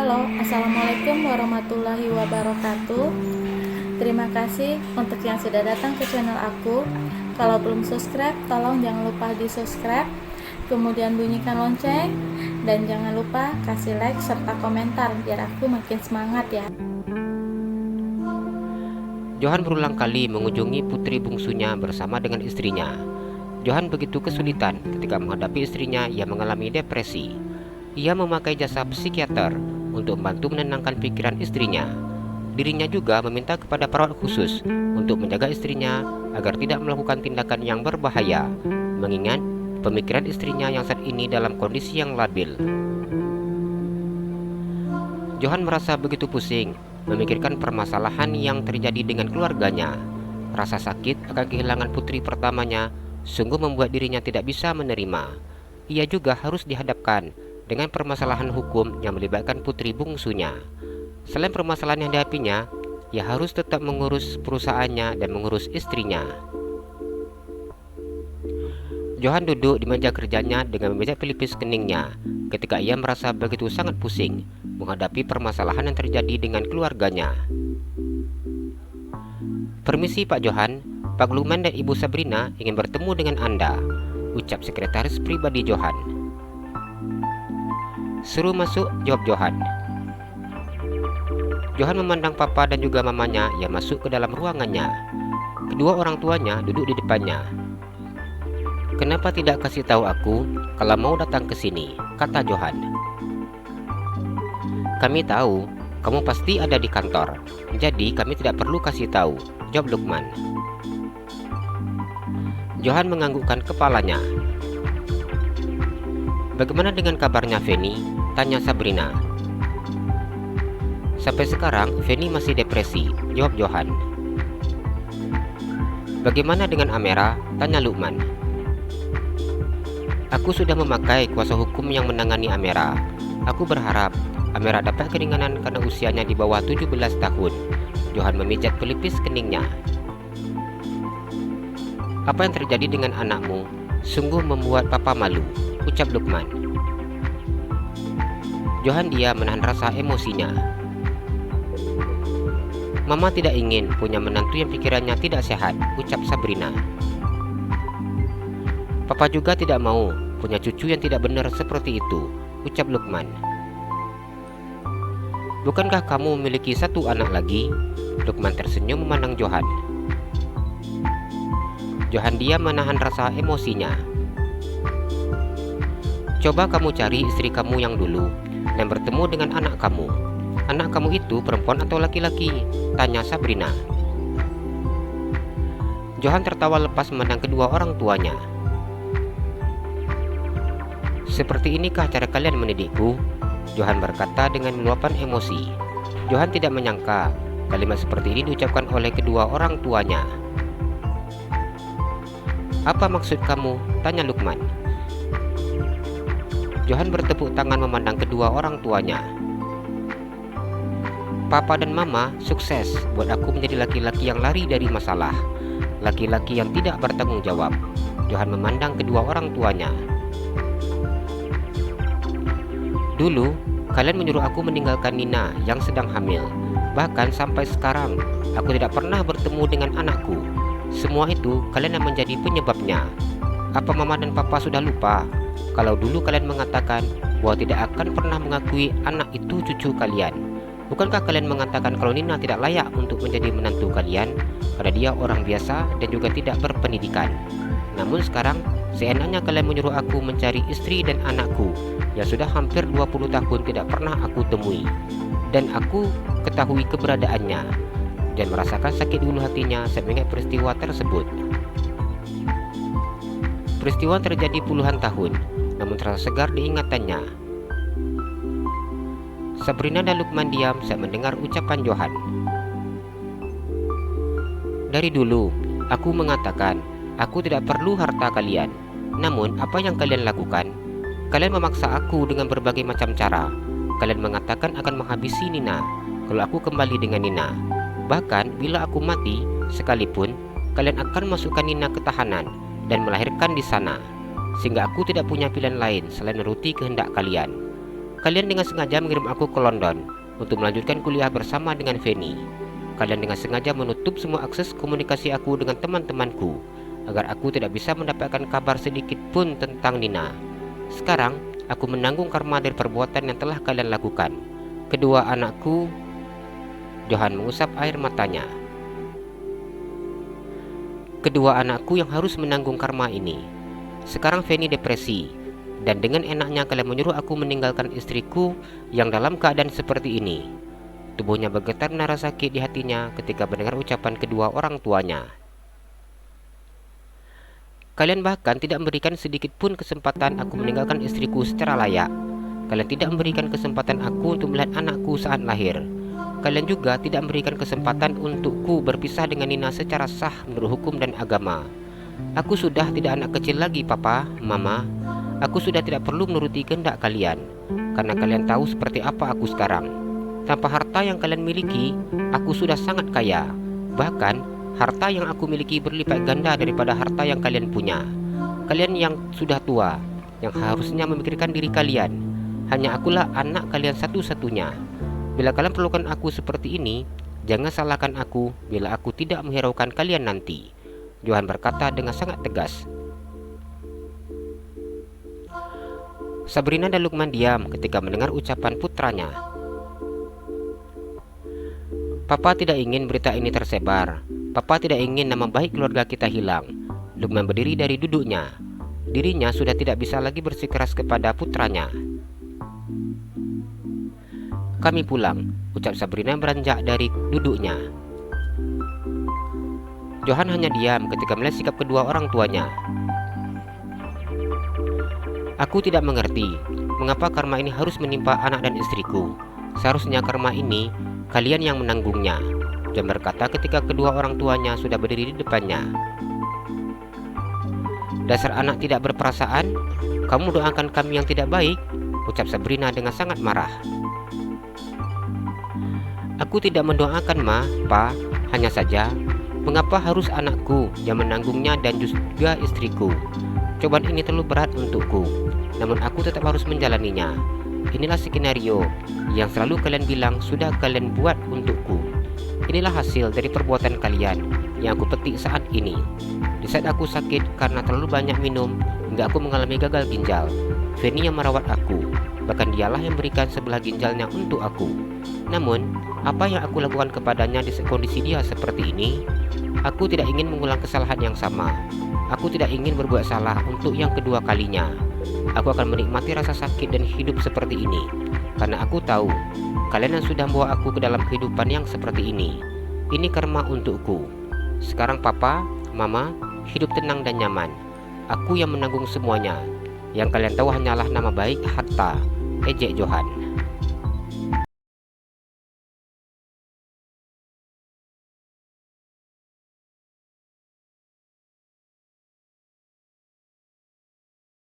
Halo, Assalamualaikum warahmatullahi wabarakatuh. Terima kasih untuk yang sudah datang ke channel aku. Kalau belum subscribe, tolong jangan lupa di subscribe, kemudian bunyikan lonceng, dan jangan lupa kasih like serta komentar biar aku makin semangat ya. Johan berulang kali mengunjungi putri bungsunya bersama dengan istrinya. Johan begitu kesulitan ketika menghadapi istrinya yang mengalami depresi. Ia memakai jasa psikiater untuk membantu menenangkan pikiran istrinya. Dirinya juga meminta kepada perawat khusus untuk menjaga istrinya agar tidak melakukan tindakan yang berbahaya, mengingat pemikiran istrinya yang saat ini dalam kondisi yang labil. Johan merasa begitu pusing memikirkan permasalahan yang terjadi dengan keluarganya. Rasa sakit akan kehilangan putri pertamanya sungguh membuat dirinya tidak bisa menerima. Ia juga harus dihadapkan dengan permasalahan hukum yang melibatkan putri bungsunya. Selain permasalahan yang dihadapinya, ia harus tetap mengurus perusahaannya dan mengurus istrinya. Johan duduk di meja kerjanya dengan memijat pelipis keningnya ketika ia merasa begitu sangat pusing menghadapi permasalahan yang terjadi dengan keluarganya. "Permisi Pak Johan, Pak Lukman dan Ibu Sabrina ingin bertemu dengan Anda," ucap sekretaris pribadi Johan. "Suruh masuk," jawab Johan. Johan memandang papa dan juga mamanya yang masuk ke dalam ruangannya. Kedua orang tuanya duduk di depannya. "Kenapa tidak kasih tahu aku kalau mau datang ke sini?" kata Johan. "Kami tahu kamu pasti ada di kantor, jadi kami tidak perlu kasih tahu," jawab Lukman. Johan menganggukkan kepalanya. "Bagaimana dengan kabarnya Feni?" tanya Sabrina. "Sampai sekarang Feni masih depresi," jawab Johan. "Bagaimana dengan Amera?" tanya Lukman. "Aku sudah memakai kuasa hukum yang menangani Amera. Aku berharap Amera dapat keringanan karena usianya di bawah 17 tahun. Johan memijat pelipis keningnya. "Apa yang terjadi dengan anakmu sungguh membuat papa malu," ucap Lukman. Johan diam menahan rasa emosinya. "Mama tidak ingin punya menantu yang pikirannya tidak sehat," ucap Sabrina. "Papa juga tidak mau punya cucu yang tidak benar seperti itu," ucap Lukman. "Bukankah kamu memiliki satu anak lagi?" Lukman tersenyum memandang Johan. Johan diam menahan rasa emosinya. "Coba kamu cari istri kamu yang dulu dan bertemu dengan anak kamu. Anak kamu itu perempuan atau laki-laki?" tanya Sabrina. Johan tertawa lepas memandang kedua orang tuanya. "Seperti inikah cara kalian mendidikku?" Johan berkata dengan meluapkan emosi. Johan tidak menyangka kalimat seperti ini diucapkan oleh kedua orang tuanya. "Apa maksud kamu?" tanya Lukman. Johan bertepuk tangan memandang kedua orang tuanya. "Papa dan Mama sukses buat aku menjadi laki-laki yang lari dari masalah, laki-laki yang tidak bertanggung jawab." Johan memandang kedua orang tuanya. "Dulu, kalian menyuruh aku meninggalkan Nina yang sedang hamil. Bahkan sampai sekarang, aku tidak pernah bertemu dengan anakku. Semua itu kalian yang menjadi penyebabnya. Apa Mama dan Papa sudah lupa kalau dulu kalian mengatakan bahwa tidak akan pernah mengakui anak itu cucu kalian? Bukankah kalian mengatakan kalau Nina tidak layak untuk menjadi menantu kalian karena dia orang biasa dan juga tidak berpendidikan? Namun sekarang, seenaknya kalian menyuruh aku mencari istri dan anakku yang sudah hampir 20 tahun tidak pernah aku temui. Dan aku ketahui keberadaannya dan merasakan sakit di ulu hatinya saat mengingat peristiwa tersebut. Peristiwa terjadi puluhan tahun, namun terasa segar diingatannya." Sabrina dan Lukman diam saat mendengar ucapan Johan. "Dari dulu, aku mengatakan aku tidak perlu harta kalian. Namun, apa yang kalian lakukan? Kalian memaksa aku dengan berbagai macam cara. Kalian mengatakan akan menghabisi Nina kalau aku kembali dengan Nina. Bahkan, bila aku mati, sekalipun, kalian akan masukkan Nina ke tahanan dan melahirkan di sana, sehingga aku tidak punya pilihan lain selain menuruti kehendak kalian. Kalian dengan sengaja mengirim aku ke London untuk melanjutkan kuliah bersama dengan Fanny. Kalian dengan sengaja menutup semua akses komunikasi aku dengan teman-temanku agar aku tidak bisa mendapatkan kabar sedikit pun tentang Nina. Sekarang, aku menanggung karma dari perbuatan yang telah kalian lakukan. Kedua anakku. Johan mengusap air matanya. Kedua anakku yang harus menanggung karma ini. Sekarang Fanny depresi, dan dengan enaknya kalian menyuruh aku meninggalkan istriku yang dalam keadaan seperti ini. Tubuhnya bergetar menara sakit di hatinya ketika mendengar ucapan kedua orang tuanya. Kalian bahkan tidak memberikan sedikit pun kesempatan aku meninggalkan istriku secara layak. Kalian tidak memberikan kesempatan aku untuk melihat anakku saat lahir. Kalian juga tidak memberikan kesempatan untukku berpisah dengan Nina secara sah menurut hukum dan agama. Aku sudah tidak anak kecil lagi, Papa, Mama. Aku sudah tidak perlu menuruti kehendak kalian, karena kalian tahu seperti apa aku sekarang. Tanpa harta yang kalian miliki, aku sudah sangat kaya. Bahkan, harta yang aku miliki berlipat ganda daripada harta yang kalian punya. Kalian yang sudah tua, yang harusnya memikirkan diri kalian. Hanya akulah anak kalian satu-satunya. Bila kalian perlukan aku seperti ini, jangan salahkan aku bila aku tidak menghiraukan kalian nanti. Johan berkata dengan sangat tegas. Sabrina dan Lukman diam ketika mendengar ucapan putranya. Papa tidak ingin berita ini tersebar. Papa tidak ingin nama baik keluarga kita hilang. Lukman berdiri dari duduknya. Dirinya sudah tidak bisa lagi bersikeras kepada putranya. Kami pulang, ucap Sabrina beranjak dari duduknya. Johan hanya diam ketika melihat sikap kedua orang tuanya. Aku tidak mengerti mengapa karma ini harus menimpa anak dan istriku. Seharusnya karma ini kalian yang menanggungnya, John berkata ketika kedua orang tuanya sudah berdiri di depannya. Dasar anak tidak berperasaan, kamu doakan kami yang tidak baik, ucap Sabrina dengan sangat marah. Aku tidak mendoakan, Ma, Pa, hanya saja, mengapa harus anakku yang menanggungnya dan juga istriku? Cobaan ini terlalu berat untukku, namun aku tetap harus menjalaninya. Inilah skenario yang selalu kalian bilang sudah kalian buat untukku. Inilah hasil dari perbuatan kalian yang aku petik saat ini. Di saat aku sakit karena terlalu banyak minum hingga aku mengalami gagal ginjal, Fanny yang merawat aku, bahkan dialah yang berikan sebelah ginjalnya untuk aku. Namun, apa yang aku lakukan kepadanya di kondisi dia seperti ini? Aku tidak ingin mengulang kesalahan yang sama. Aku tidak ingin berbuat salah untuk yang kedua kalinya. Aku akan menikmati rasa sakit dan hidup seperti ini, karena aku tahu kalian yang sudah membawa aku ke dalam kehidupan yang seperti ini. Ini karma untukku. Sekarang Papa, Mama, hidup tenang dan nyaman. Aku yang menanggung semuanya. Yang kalian tahu hanyalah nama baik, harta, ejek Johan.